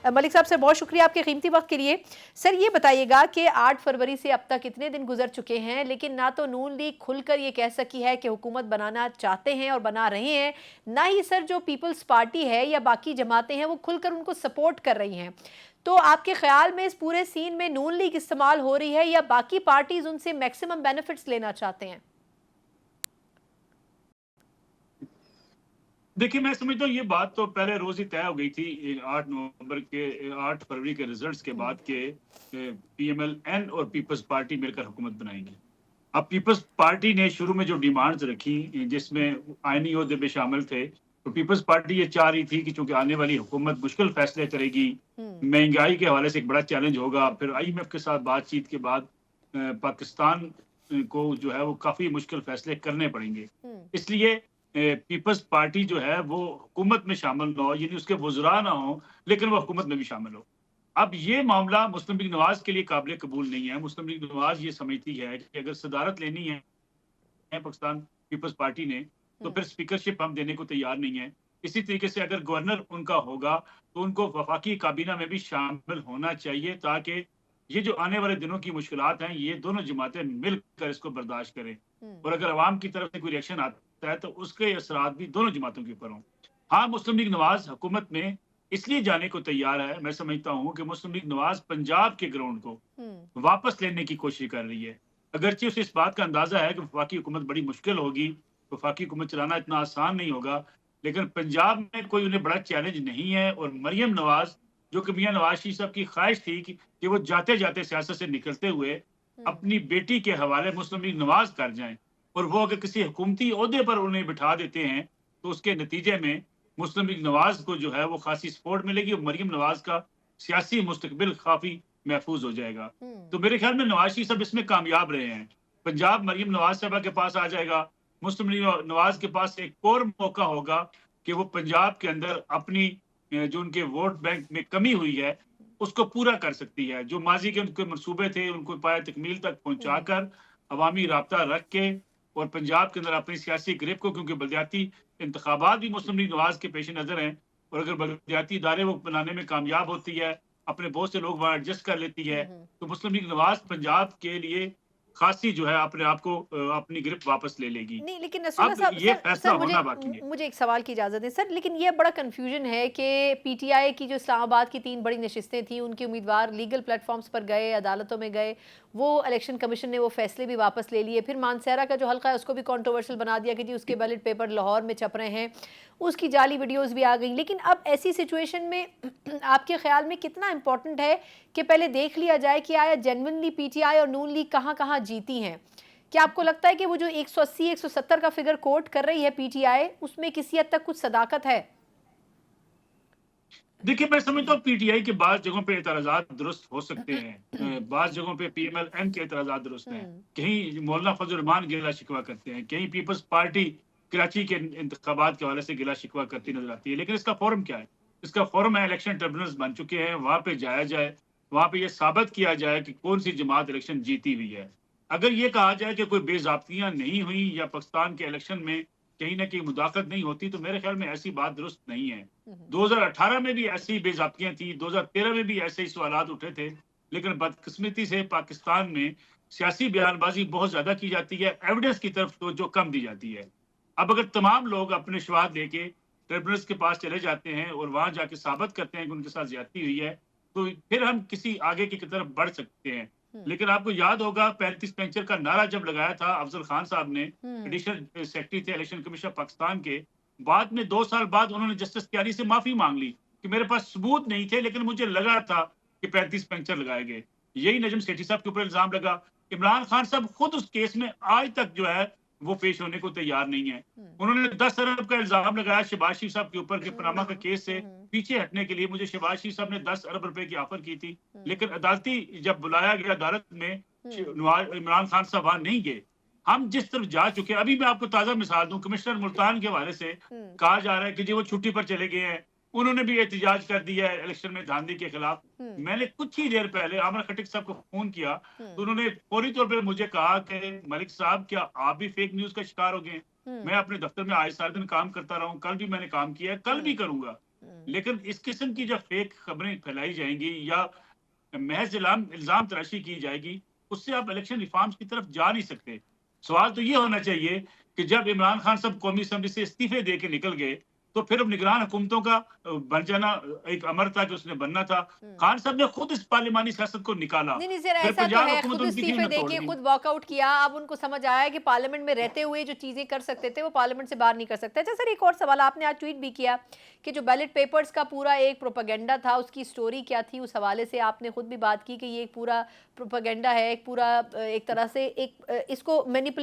ملک صاحب سر بہت شکریہ آپ کے قیمتی وقت کے لیے. سر یہ بتائیے گا کہ 8 فروری سے اب تک اتنے دن گزر چکے ہیں لیکن نہ تو نون لیگ کھل کر یہ کہہ سکی ہے کہ حکومت بنانا چاہتے ہیں اور بنا رہے ہیں، نہ ہی سر جو پیپلز پارٹی ہے یا باقی جماعتیں ہیں وہ کھل کر ان کو سپورٹ کر رہی ہیں. تو آپ کے خیال میں اس پورے سین میں نون لیگ استعمال ہو رہی ہے یا باقی پارٹیز ان سے میکسیمم بینیفٹس لینا چاہتے ہیں؟ دیکھیے میں سمجھتا ہوں یہ بات تو پہلے روز ہی طے ہو گئی تھی 8 فروری کے ریزلٹس کے بعد کہ پی ایم ایل این اور پیپلز پارٹی مل کر حکومت بنائیں گے. اب پیپلز پارٹی نے شروع میں جو ڈیمانڈز رکھی جس میں آئینی عہدے بھی شامل تھے، تو پیپلز پارٹی یہ چاہ رہی تھی کہ چونکہ آنے والی حکومت مشکل فیصلے کرے گی، مہنگائی کے حوالے سے ایک بڑا چیلنج ہوگا، پھر آئی ایم ایف کے ساتھ بات چیت کے بعد پاکستان کو جو ہے وہ کافی مشکل فیصلے کرنے پڑیں گے، اس لیے پیپلز پارٹی جو ہے وہ حکومت میں شامل نہ ہو، یعنی اس کے وزراء نہ ہوں لیکن وہ حکومت میں بھی شامل ہو. اب یہ معاملہ مسلم لیگ نواز کے لیے قابل قبول نہیں ہے. مسلم لیگ نواز یہ سمجھتی ہے کہ اگر صدارت لینی ہے پاکستان پیپلز پارٹی نے تو پھر اسپیکرشپ ہم دینے کو تیار نہیں ہے. اسی طریقے سے اگر گورنر ان کا ہوگا تو ان کو وفاقی کابینہ میں بھی شامل ہونا چاہیے تاکہ یہ جو آنے والے دنوں کی مشکلات ہیں یہ دونوں جماعتیں مل کر اس کو برداشت کریں، اور اگر عوام کی طرف سے کوئی ریئیکشن آتا ہے تو اس کے اثرات بھی دونوں جماعتوں کے اوپر ہوں. ہاں مسلم لیگ نواز حکومت میں اس لیے جانے کو تیار ہے، میں سمجھتا ہوں کہ مسلم لیگ نواز پنجاب کے گراؤنڈ کو واپس لینے کی کوشش کر رہی ہے. اگرچہ اسے اس بات کا اندازہ ہے کہ وفاقی حکومت بڑی مشکل ہوگی، وفاقی حکومت چلانا اتنا آسان نہیں ہوگا، لیکن پنجاب میں کوئی انہیں بڑا چیلنج نہیں ہے. اور مریم نواز جو کہ میاں نواز شریف صاحب کی خواہش تھی کہ وہ جاتے جاتے سیاست سے نکلتے ہوئے اپنی بیٹی کے حوالے مسلم لیگ نواز کر جائیں، اور وہ اگر کسی حکومتی عہدے پر انہیں بٹھا دیتے ہیں تو اس کے نتیجے میں مسلم لیگ نواز کو جو ہے وہ خاصی سپورٹ ملے گی اور مریم نواز کا سیاسی مستقبل کافی محفوظ ہو جائے گا. تو میرے خیال میں نواز شریف صاحب اس میں کامیاب رہے ہیں. پنجاب مریم نواز صاحبہ کے پاس آ جائے گا. مسلم لیگ نواز کے پاس ایک اور موقع ہوگا کہ وہ پنجاب کے اندر اپنی جو ان کے ووٹ بینک میں کمی ہوئی ہے اس کو پورا کر سکتی ہے. جو ماضی کے ان کے منصوبے تھے ان کو پایہ تکمیل تک پہنچا کر عوامی رابطہ رکھ کے اور پنجاب کے اندر اپنی سیاسی گرپ کو، کیونکہ بلدیاتی انتخابات بھی مسلم لیگ نواز کے پیش نظر ہیں، اور اگر بلدیاتی ادارے وہ بنانے میں کامیاب ہوتی ہے، اپنے بہت سے لوگ وہاں ایڈجسٹ کر لیتی ہے، تو مسلم لیگ نواز پنجاب کے لیے خاصی جو ہے اپنے آپ کو اپنی گرپ واپس لے لے گی. نہیں لیکن نصر اللہ اب صاحب، یہ فیصلہ سر ہونا باقی ہے. مجھے ایک سوال کی اجازت دیں سر، لیکن یہ بڑا کنفیوژن ہے کہ پی ٹی آئی کی جو اسلام آباد کی 3 بڑی نشستیں تھیں ان کے امیدوار لیگل پلیٹ فارمز پر گئے، عدالتوں میں گئے، وہ الیکشن کمیشن نے وہ فیصلے بھی واپس لے لیے. پھر مانسہرہ کا جو حلقہ ہے اس کو بھی کنٹروورشل بنا دیا کہ جی اس کے بیلٹ پیپر لاہور میں چھپ رہے ہیں، اس کی جعلی ویڈیوز بھی آ گئیں. لیکن اب ایسی سچویشن میں آپ کے خیال میں کتنا امپورٹنٹ ہے کہ پہلے دیکھ لیا جائے کہ آیا جینونلی پی ٹی آئی اور نون لیگ کہاں کہاں جیتی ہیں؟ کیا آپ کو لگتا ہے کہ وہ جو 180 170 کا فگر کوٹ کر رہی ہے پی ٹی آئی اس میں کسی حد تک کچھ صداقت ہے؟ دیکھیے میں سمجھتا ہوں پی ٹی آئی کے بعض جگہوں پہ اعتراضات درست ہو سکتے ہیں، بعض جگہوں پہ پی ایم ایل این کے اعتراضات درست ہیں. کہیں مولانا فضل الرحمان گلا شکوہ کرتے ہیں، کہیں پیپلز پارٹی کراچی کے انتخابات کے حوالے سے گلا شکوہ کرتی نظر آتی ہے. لیکن اس کا فورم کیا ہے؟ اس کا فورم ہے الیکشن ٹریبونلز بن چکے ہیں، وہاں پہ جایا جائے، وہاں پہ یہ ثابت کیا جائے کہ کون سی جماعت الیکشن جیتی ہوئی ہے. اگر یہ کہا جائے کہ کوئی بے ضابطیاں نہیں ہوئی یا پاکستان کے الیکشن میں کہیں نہ کہیں مداخلت نہیں ہوتی تو میرے خیال میں ایسی بات درست نہیں ہے. 2018 میں بھی ایسی بے ضابطیاں تھیں، 2013 میں بھی ایسے ہی سوالات اٹھے تھے، لیکن بدقسمتی سے پاکستان میں سیاسی بیان بازی بہت زیادہ کی جاتی ہے، ایویڈنس کی طرف توجہ کم دی جاتی ہے. اب اگر تمام لوگ اپنے شواہد لے کے ٹریبونلز کے پاس چلے جاتے ہیں اور وہاں جا کے ثابت کرتے ہیں کہ ان کے ساتھ زیادتی ہوئی ہے تو پھر ہم کسی آگے کی طرف بڑھ سکتے ہیں. لیکن آپ کو یاد ہوگا 35 پینچر کا نعرہ جب لگایا تھا افضل خان صاحب نے، ایڈیشنل سیکرٹری تھے الیکشن کمیشن پاکستان کے، بعد میں 2 سال بعد انہوں نے جسٹس کیاری سے معافی مانگ لی کہ میرے پاس ثبوت نہیں تھے لیکن مجھے لگا تھا کہ 35 پینچر لگائے گئے. یہی نجم سیٹھی صاحب کے اوپر الزام لگا. عمران خان صاحب خود اس کیس میں آج تک جو ہے وہ پیش ہونے کو تیار نہیں ہے. انہوں نے 10 ارب کا الزام لگایا شہباز شریف صاحب کے اوپر کہ پاناما کا کیس سے پیچھے ہٹنے کے لیے مجھے شہباز شریف صاحب نے 10 ارب روپے کی آفر کی تھی، لیکن عدالتی جب بلایا گیا عدالت میں عمران خان صاحب وہاں نہیں گئے. ہم جس طرف جا چکے، ابھی میں آپ کو تازہ مثال دوں، کمشنر ملتان کے حوالے سے کہا جا رہا ہے کہ جی وہ چھٹی پر چلے گئے ہیں، انہوں نے بھی احتجاج کر دیا ہے الیکشن میں دھاندلی کے خلاف. میں نے کچھ ہی دیر پہلے عامر خٹک صاحب کو فون کیا تو انہوں نے فوری طور پہ مجھے کہا کہ ملک صاحب کیا آپ بھی فیک نیوز کا شکار ہو گئے ہیں؟ میں اپنے دفتر میں آج سارے دن کام کرتا رہا ہوں، کل بھی میں نے کام کیا ہے، کل بھی کروں گا. لیکن اس قسم کی جب فیک خبریں پھیلائی جائیں گی یا محض الزام تراشی کی جائے گی، اس سے آپ الیکشن ریفارمز کی طرف جا نہیں سکتے. سوال تو یہ ہونا چاہیے کہ جب عمران خان صاحب قومی اسمبلی سے استعفے دے کے نکل گئے تو پھر اب نگران حکومتوں کا بن جانا ایک امر تھا کہ اس نے بننا تھا. خان صاحب نے خود اس پارلیمانی سیاست کو نکالا. نہیں سر، پھر ایسا تو پنجاب ہے، حکومت خود ان کی کیوں استعفے نہ دے توڑ کے دی. خود واک آؤٹ کیا. اب ان کو سمجھ آیا کہ پارلیمنٹ میں رہتے ہوئے جو چیزیں کر سکتے تھے وہ پارلیمنٹ سے باہر نہیں کر سکتے. اچھا سر، ایک اور سوال، آپ نے آج ٹویٹ بھی کیا کہ جو بیلٹ پیپرز کا پورا ایک پروپیگنڈا تھا، اس کی سٹوری کیا تھی، اس حوالے سے آپ نے خود بھی بات کی کہ یہ ایک پورا پروپیگنڈا ہے، ایک پورا ایک طرح سے ایک اس کو مینیپولیٹ